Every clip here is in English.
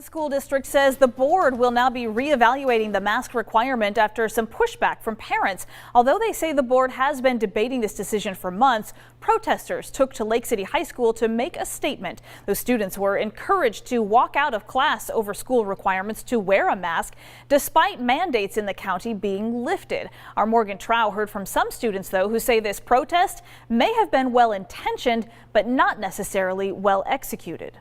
School District says the board will now be reevaluating the mask requirement after some pushback from parents. Although they say the board has been debating this decision for months, protesters took to Lake City High School to make a statement. Those students were encouraged to walk out of class over school requirements to wear a mask, despite mandates in the county being lifted. Our Morgan Trow heard from some students, though, who say this protest may have been well-intentioned, but not necessarily well executed.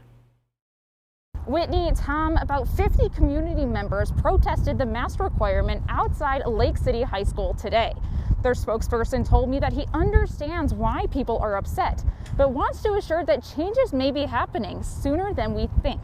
Whitney, Tom, about 50 community members protested the mask requirement outside Lake City High School today. Their spokesperson told me that he understands why people are upset, but wants to assure that changes may be happening sooner than we think.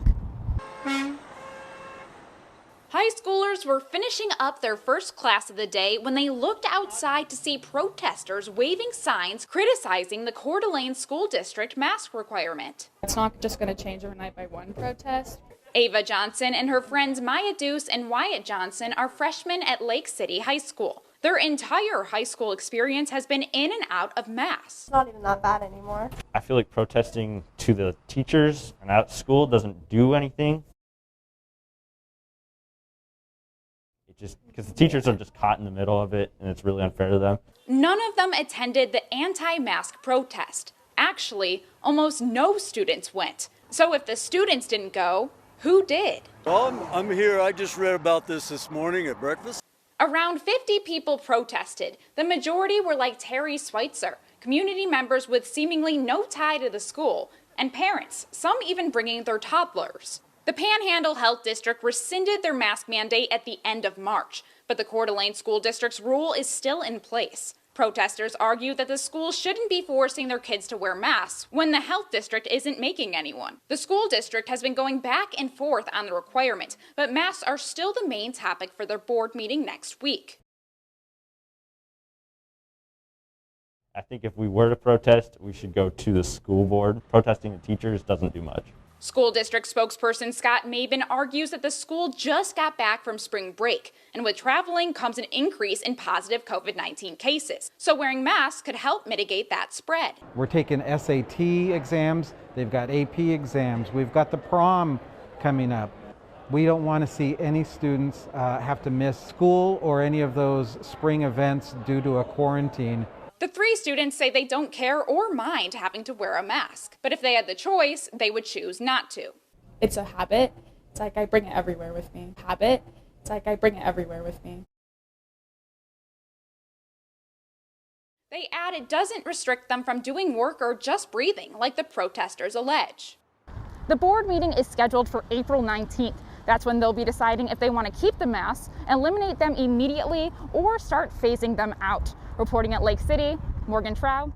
High schoolers were finishing up their first class of the day when they looked outside to see protesters waving signs criticizing the Coeur d'Alene School District mask requirement. It's not just going to change overnight by one protest. Ava Johnson and her friends Maya Deuce and Wyatt Johnson are freshmen at Lake City High School. Their entire high school experience has been in and out of masks. It's not even that bad anymore. I feel like protesting to the teachers and at school doesn't do anything. Because the teachers are just caught in the middle of it, and it's really unfair to them. None of them attended the anti-mask protest. Actually, almost no students went. So if the students didn't go, who did? Well, I'm here. I just read about this morning at breakfast. Around 50 people protested. The majority were like Terry Schweitzer, community members with seemingly no tie to the school, and parents, some even bringing their toddlers. The Panhandle Health District rescinded their mask mandate at the end of March, but the Coeur d'Alene School District's rule is still in place. Protesters argue that the schools shouldn't be forcing their kids to wear masks when the health district isn't making anyone. The school district has been going back and forth on the requirement, but masks are still the main topic for their board meeting next week. I think if we were to protest, we should go to the school board. Protesting the teachers doesn't do much. School district spokesperson Scott Maben argues that the school just got back from spring break, and with traveling comes an increase in positive COVID-19 cases. So wearing masks could help mitigate that spread. We're taking SAT exams, they've got AP exams, we've got the prom coming up. We don't want to see any students have to miss school or any of those spring events due to a quarantine. The three students say they don't care or mind having to wear a mask, but if they had the choice, they would choose not to. It's a habit. It's like I bring it everywhere with me. Habit. It's like I bring it everywhere with me. They add it doesn't restrict them from doing work or just breathing, like the protesters allege. The board meeting is scheduled for April 19th. That's when they'll be deciding if they want to keep the masks, eliminate them immediately, or start phasing them out. Reporting at Lake City, Morgan Trow,